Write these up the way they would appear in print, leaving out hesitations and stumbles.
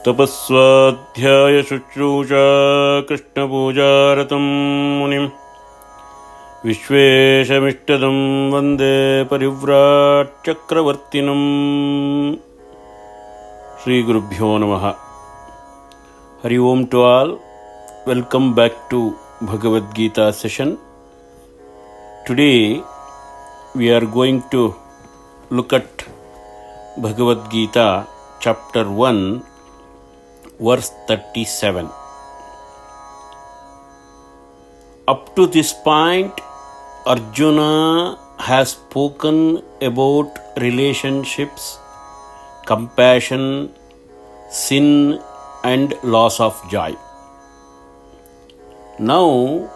तपस्वाध्याय शुश्रूषा कृष्णपूजारतं मुनिं विश्वेशमिष्टदं वन्दे परिव्राट् चक्रवर्तिनं श्रीगुरुभ्यो नमः. Hari Om to all. Welcome back to Bhagavad Gita session. Today we are going to look at Bhagavad Gita chapter 1 verse 37. Up to this point, Arjuna has spoken about relationships, compassion, sin and loss of joy. Now,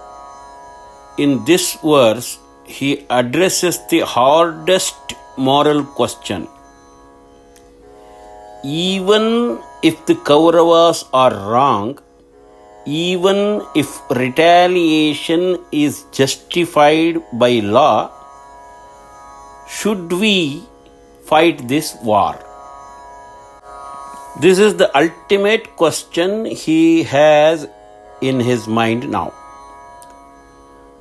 in this verse, he addresses the hardest moral question. Even if the Kauravas are wrong, even if retaliation is justified by law, should we fight this war? This is the ultimate question he has in his mind now.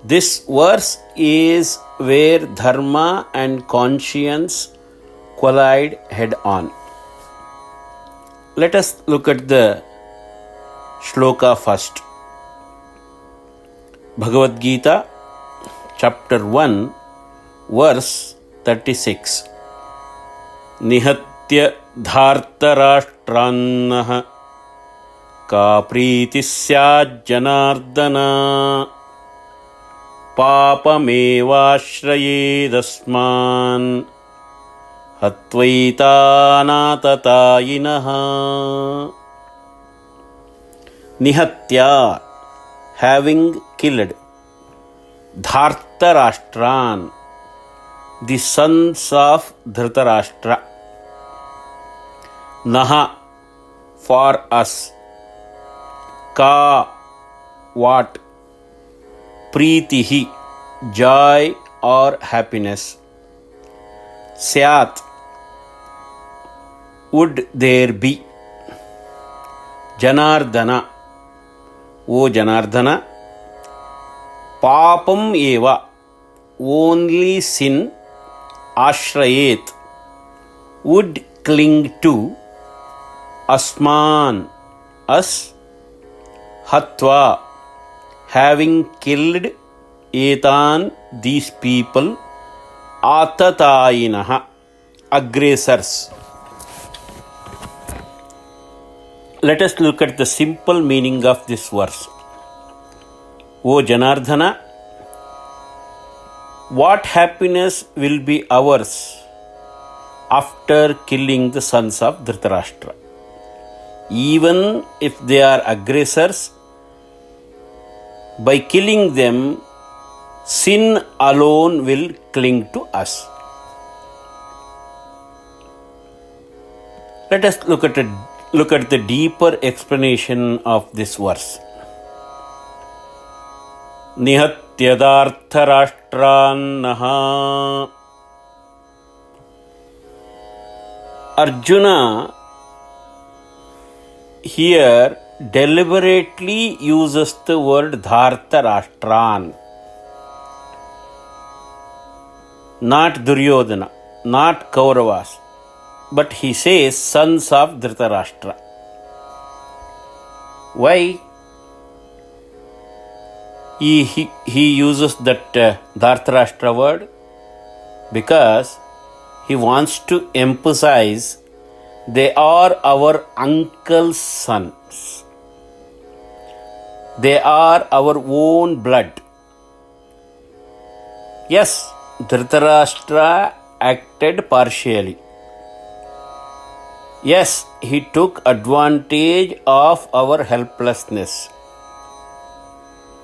This verse is where dharma and conscience collide head on. Let us look at the shloka first. Bhagavad Gita, chapter 1, verse 36. Nihatya dhartarashtranah ka priti syad janardana papamevashrayedasman Hatvaitanatayinaha. Nihatya, having killed, Dhartarashtran, the sons of Dhritarashtra, Naha, for us, Ka, what, Pritihi, joy or happiness, Syat, would there be, Janardana, O Janardana, Papam eva, only sin, Ashrayet, would cling to, Asman, us, Hatva, having killed, Etan, these people, Atatayinaha, aggressors. Let us look at the simple meaning of this verse. O Janardhana, what happiness will be ours after killing the sons of Dhritarashtra? Even if they are aggressors, by killing them, sin alone will cling to us. Let us look at the deeper explanation of this verse. Nihatyadartharashtraannaha. Arjuna here deliberately uses the word Dhartarashtran, not Duryodhana, not Kauravas, but he says sons of Dhritarashtra. Why he uses that Dhartarashtra word? Because he wants to emphasize they are our uncle's sons. They are our own blood. Yes, Dhritarashtra acted partially. Yes, he took advantage of our helplessness.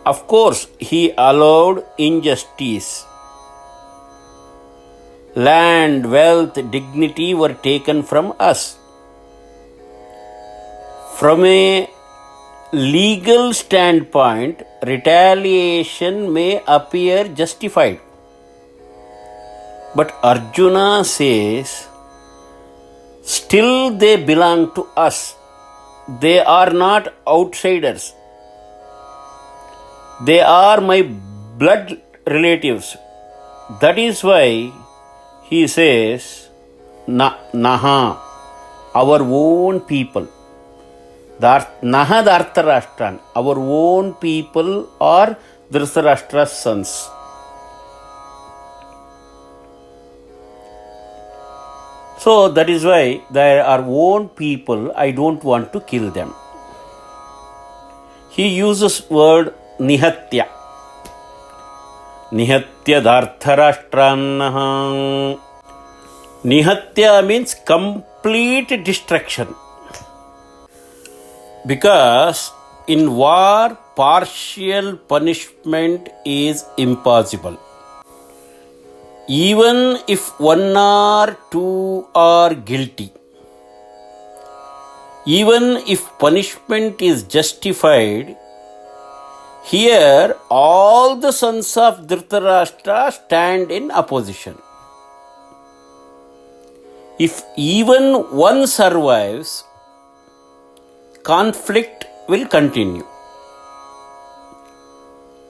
Of course, he allowed injustice. Land, wealth, dignity were taken from us. From a legal standpoint, retaliation may appear justified. But Arjuna says, still they belong to us. They are not outsiders. They are my blood relatives. That is why he says, Naha, our own people. Naha Dhartarashtra, our own people are Dhritarashtra's sons. So that is why they are own people, I don't want to kill them. He uses word nihatya. Nihatya dhartarashtranaha. Nihatya means complete destruction. Because in war, partial punishment is impossible. Even if one or two are guilty, even if punishment is justified, here all the sons of Dhritarashtra stand in opposition. If even one survives, conflict will continue.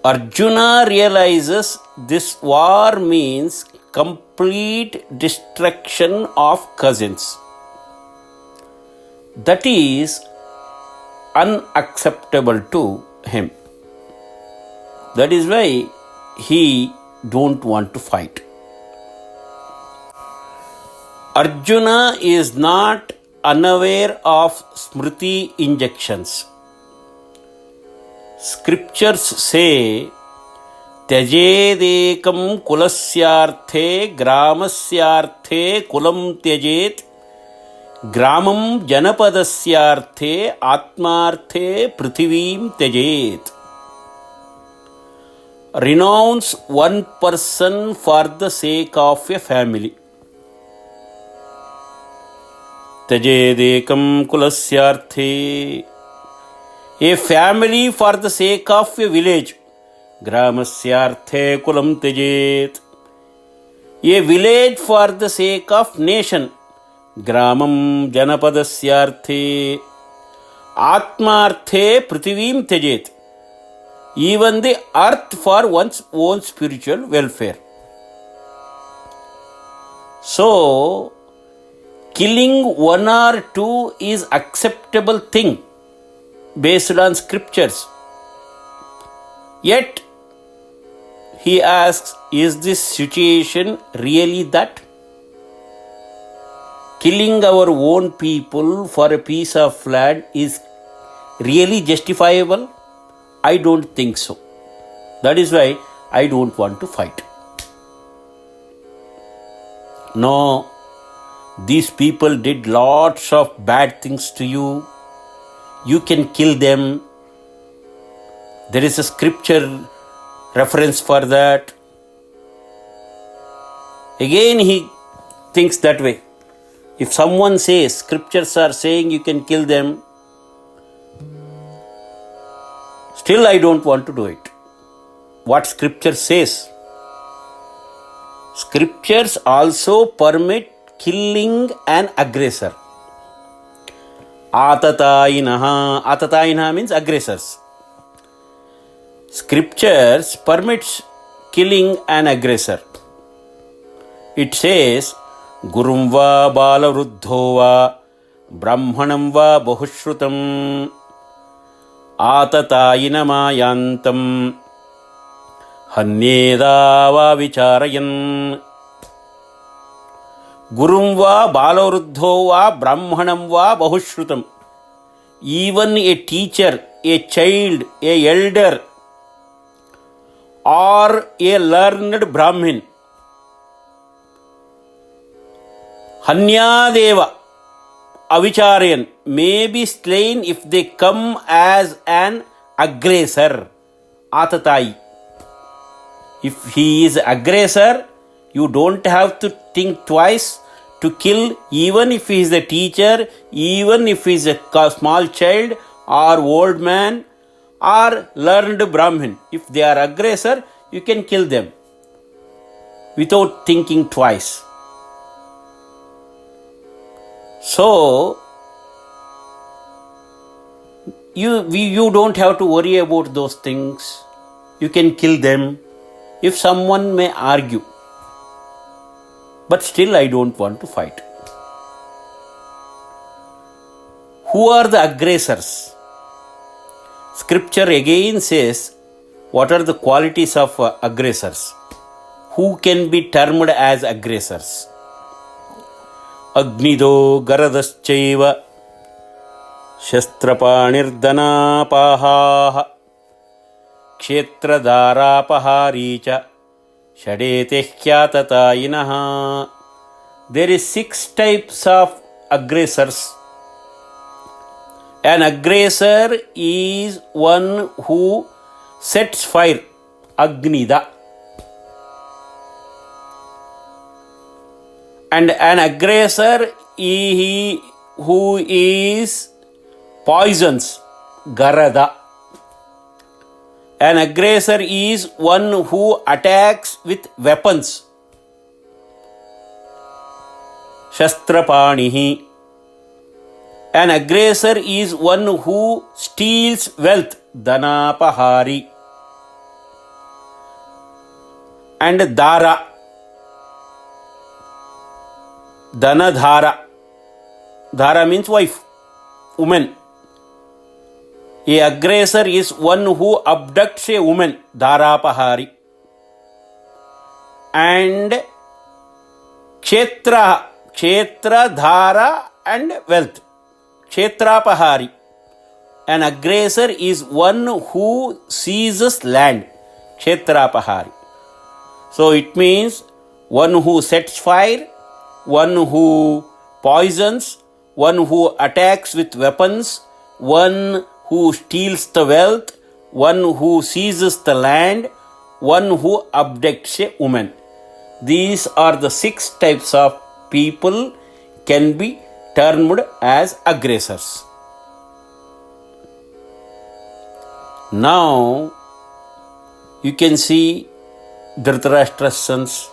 Arjuna realizes this war means complete destruction of cousins. That is unacceptable to him. That is why he don't want to fight. Arjuna is not unaware of Smriti injections. Scriptures say, त्यजेदेकं कुलस्यार्थे ग्रामस्यार्थे कुलं त्यजेत ग्रामं जनपदस्यार्थे आत्मार्थे पृथिवीं त्यजेत. Renounce one person for the sake of a family. त्यजेदेकं कुलस्यार्थे, a family for the sake of a village. Gramasyarthe kulam tejet, a village for the sake of nation. Gramam janapadasyarthe, atmarthe prithivim tejet, even the earth for one's own spiritual welfare. So, killing one or two is acceptable thing based on scriptures. Yet, he asks, is this situation really that? Killing our own people for a piece of land is really justifiable? I don't think so. That is why I don't want to fight. No, these people did lots of bad things to you. You can kill them. There is a scripture reference for that. Again he thinks that way. If someone says scriptures are saying you can kill them, still I don't want to do it. What scripture says? Scriptures also permit killing an aggressor. Atatayinaha means aggressors. Scriptures permits killing an aggressor. It says, Gurum va balavruddho va brahmanam va bahushrutam atatayinamayantam hanyeda va vicharayan. Gurum va balavruddho va brahmanam va bahushrutam. Even a teacher, a child, a elder, or a learned Brahmin, Hanyadeva Avicharayan, may be slain if they come as an aggressor. Atatai. If he is aggressor, you don't have to think twice to kill, even if he is a teacher, even if he is a small child or old man or learned Brahmin. If they are aggressor, you can kill them without thinking twice. So, you don't have to worry about those things. You can kill them. If someone may argue, but still I don't want to fight. Who are the aggressors? Scripture again says, what are the qualities of aggressors? Who can be termed as aggressors? Agnido garadaschaiva shastrapanirdanāpahaha kshetradharāpahārīca shadetehyatatayinaha. There is 6 types of aggressors. An aggressor is one who sets fire, Agnida. And an aggressor is who is poisons, Garada. An aggressor is one who attacks with weapons, Shastrapanihi. An aggressor is one who steals wealth, Dhanapahari. And Dara, Dhanadhara. Dhara means wife, woman. A aggressor is one who abducts a woman, Dharapahari. And Kshetra, Dhara and wealth, Kshetrapahari. An aggressor is one who seizes land, Kshetrapahari. So it means one who sets fire, one who poisons, one who attacks with weapons, one who steals the wealth, one who seizes the land, one who abducts a woman. These are the 6 types of people can be termed as aggressors. Now, you can see Dhritarashtra's sons.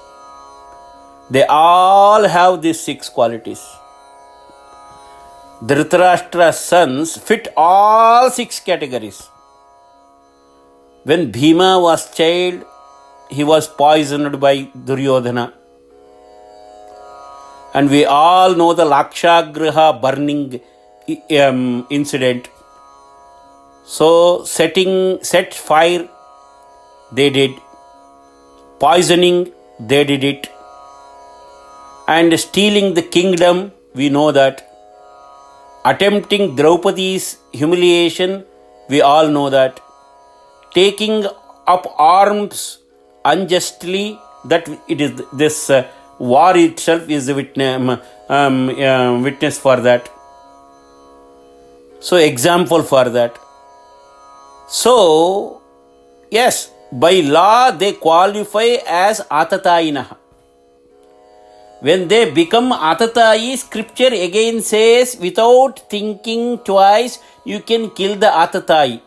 They all have these 6 qualities. Dhritarashtra's sons fit all 6 categories. When Bhima was child, he was poisoned by Duryodhana. And we all know the Lakshagriha burning incident. So set fire, they did. Poisoning, they did it. And stealing the kingdom, we know that. Attempting Draupadi's humiliation, we all know that. Taking up arms unjustly, that it is this war itself is a witness for that. So example for that. So yes, by law they qualify as Atatayinaha. When they become Atatayi, scripture again says, without thinking twice, you can kill the Atatayi.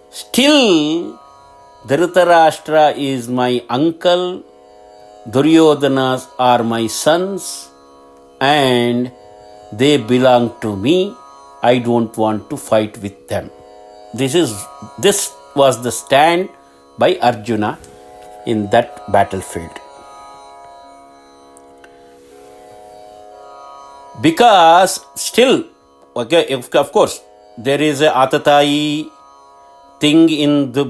Still, Dhritarashtra is my uncle, Duryodhanas are my sons, and they belong to me. I don't want to fight with them. This was the stand by Arjuna in that battlefield. Because still, okay, of course, there is a Atatayi thing in the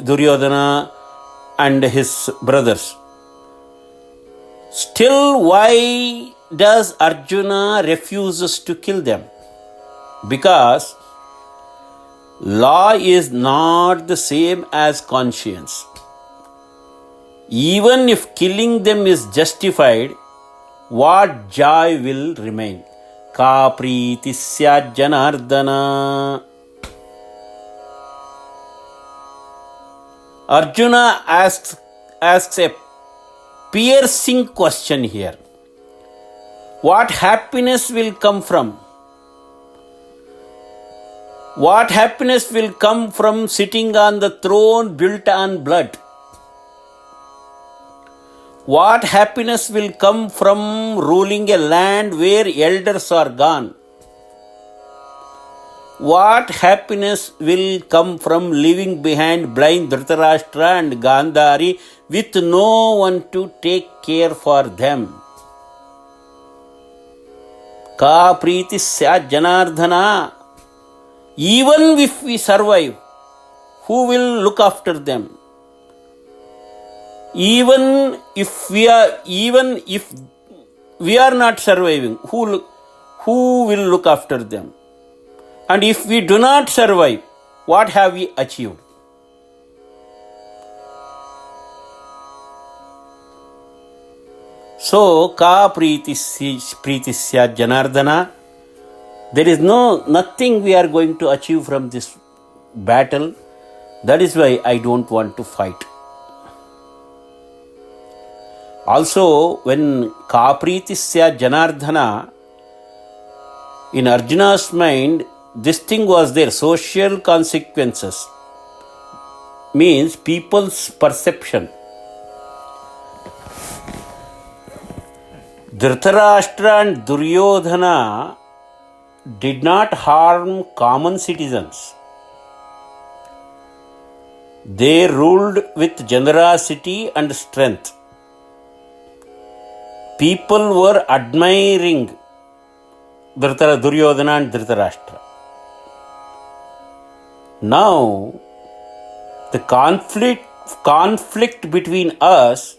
Duryodhana and his brothers. Still, why does Arjuna refuses to kill them? Because law is not the same as conscience. Even if killing them is justified, what joy will remain? Ka priti syat janardana. Arjuna asks a piercing question here. What happiness will come from What happiness will come from sitting on the throne built on blood? What happiness will come from ruling a land where elders are gone? What happiness will come from leaving behind blind Dhritarashtra and Gandhari with no one to take care for them? Ka priti syat janardhana. Even if we survive, who will look after them? Even if we are not surviving, who will look after them? And if we do not survive, what have we achieved? So, ka pritisya janardana. There is nothing we are going to achieve from this battle. That is why I don't want to fight. Also, when ka pritisya janardana, in Arjuna's mind, this thing was there, social consequences, means people's perception. Dhritarashtra and Duryodhana did not harm common citizens. They ruled with generosity and strength. People were admiring Duryodhana and Dhritarashtra. Now, the conflict between us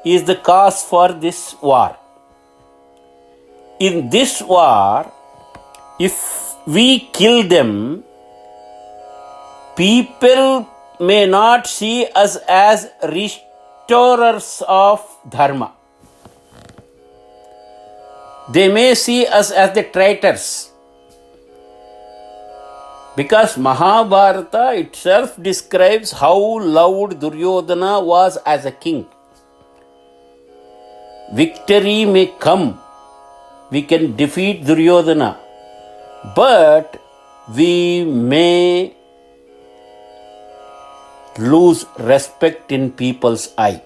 is the cause for this war. In this war, if we kill them, people may not see us as restorers of dharma. They may see us as the traitors. Because Mahabharata itself describes how loud Duryodhana was as a king. Victory may come. We can defeat Duryodhana. But we may lose respect in people's eye.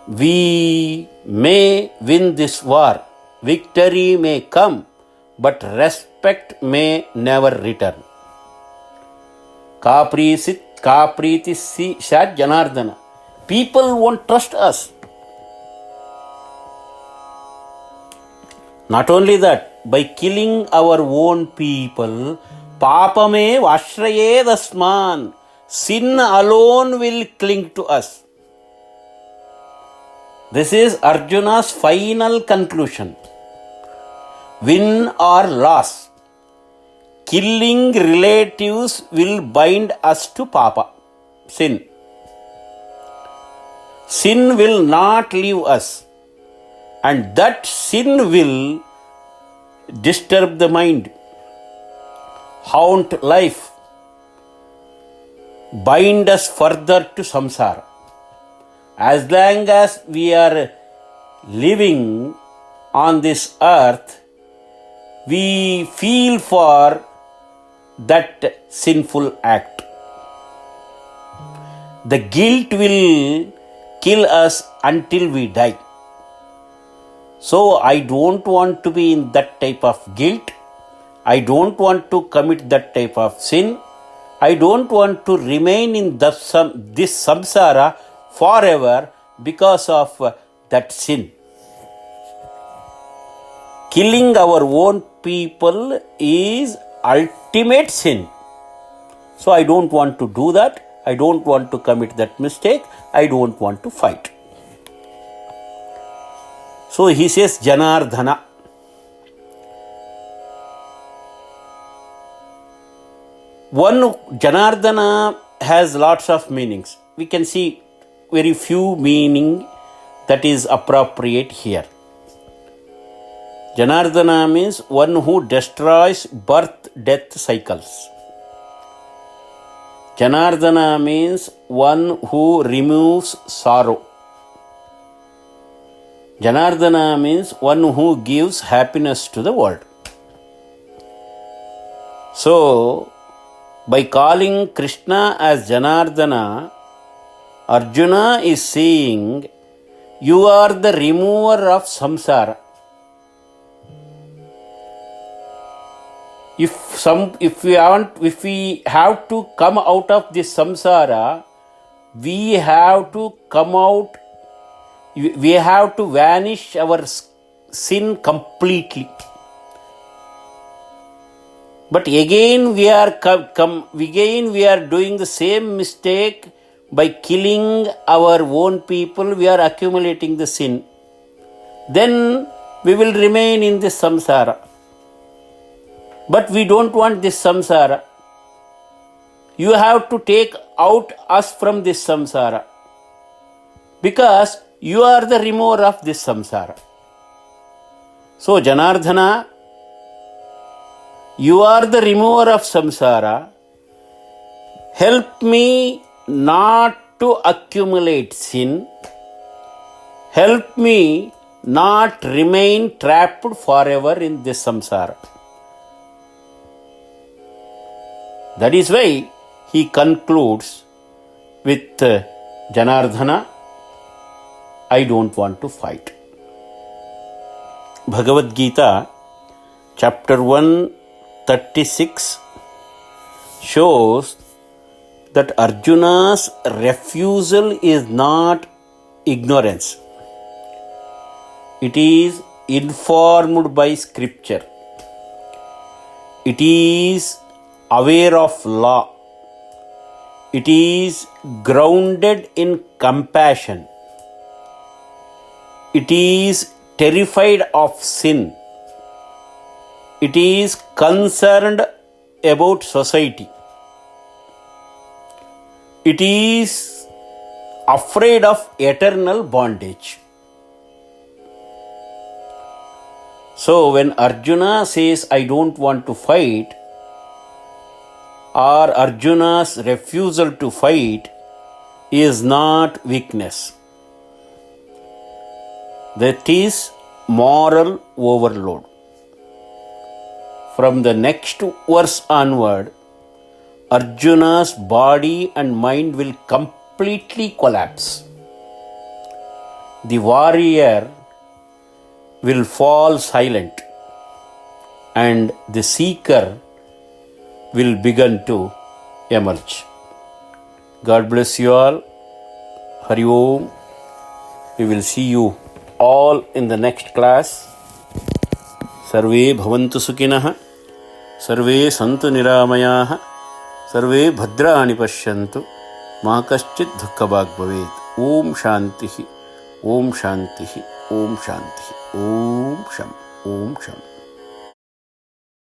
We may win this war. Victory may come, but respect may never return. Ka priti syat janardana. People won't trust us. Not only that, by killing our own people, papame vashraye dasman. Sin alone will cling to us. This is Arjuna's final conclusion. Win or loss, killing relatives will bind us to papa, sin. Sin will not leave us, and that sin will disturb the mind, haunt life, bind us further to samsara. As long as we are living on this earth, we feel for that sinful act. The guilt will kill us until we die. So I don't want to be in that type of guilt. I don't want to commit that type of sin. I don't want to remain in this samsara forever because of that sin. Killing our own people is ultimate sin. So I don't want to do that. I don't want to commit that mistake. I don't want to fight. So he says Janardhana. One Janardhana has lots of meanings. We can see very few meaning that is appropriate here. Janardhana means one who destroys birth-death cycles. Janardhana means one who removes sorrow. Janardhana means one who gives happiness to the world. So, by calling Krishna as Janardana, Arjuna is saying, you are the remover of samsara. If we have to come out of this samsara, we have to come out, we have to vanish our sin completely. But again we are doing the same mistake. By killing our own people, we are accumulating the sin. Then we will remain in this samsara. But we don't want this samsara. You have to take out us from this samsara, because you are the remover of this samsara. So Janardhana, you are the remover of samsara. Help me not to accumulate sin. Help me not remain trapped forever in this samsara. That is why he concludes with Janardhana, I don't want to fight. Bhagavad Gita, chapter 136, shows that Arjuna's refusal is not ignorance. It is informed by scripture. It is aware of law. It is grounded in compassion. It is terrified of sin. It is concerned about society. It is afraid of eternal bondage. So when Arjuna says, I don't want to fight, or Arjuna's refusal to fight is not weakness. That is moral overload. From the next verse onward, Arjuna's body and mind will completely collapse. The warrior will fall silent, and the seeker will begin to emerge. God bless you all. Hari Om. We will see you all in the next class. Sarve bhavantu sukhinah. Sarve santu niramayaah. Sarve bhadrani pashyantu. Ma kaschit dukkhabhag bhavet. Om Shantihi. Om Shantihi. Om Shantihi. Om Sham. Om Sham.